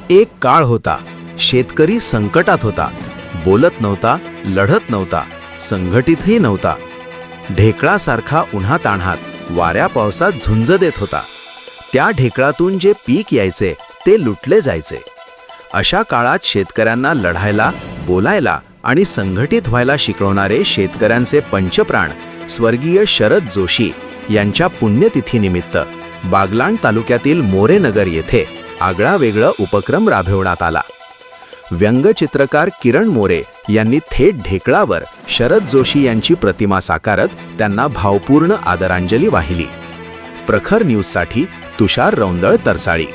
एक काळ होता, शेतकरी संकटात होता, बोलत नव्हता, लढत नव्हता, संघटितही नव्हता. ढेकळासारखा उन्हातान्हात, वाऱ्या पावसात झुंज देत होता. त्या ढेकळातून जे पीक यायचे ते लुटले जायचे. अशा काळात शेतकऱ्यांना लढायला, बोलायला आणि संघटित व्हायला शिकवणारे शेतकऱ्यांचे पंचप्राण स्वर्गीय शरद जोशी यांच्या पुण्यतिथीनिमित्त बागलाण तालुक्यातील मोरेनगर येथे आगळावेगळा उपक्रम राबवण्यात आला. व्यंगचित्रकार किरण मोरे यांनी थेट ढेकळावर शरद जोशी यांची प्रतिमा साकारत त्यांना भावपूर्ण आदरांजली वाहिली. प्रखर न्यूजसाठी तुषार रौंदळ तरसाळी.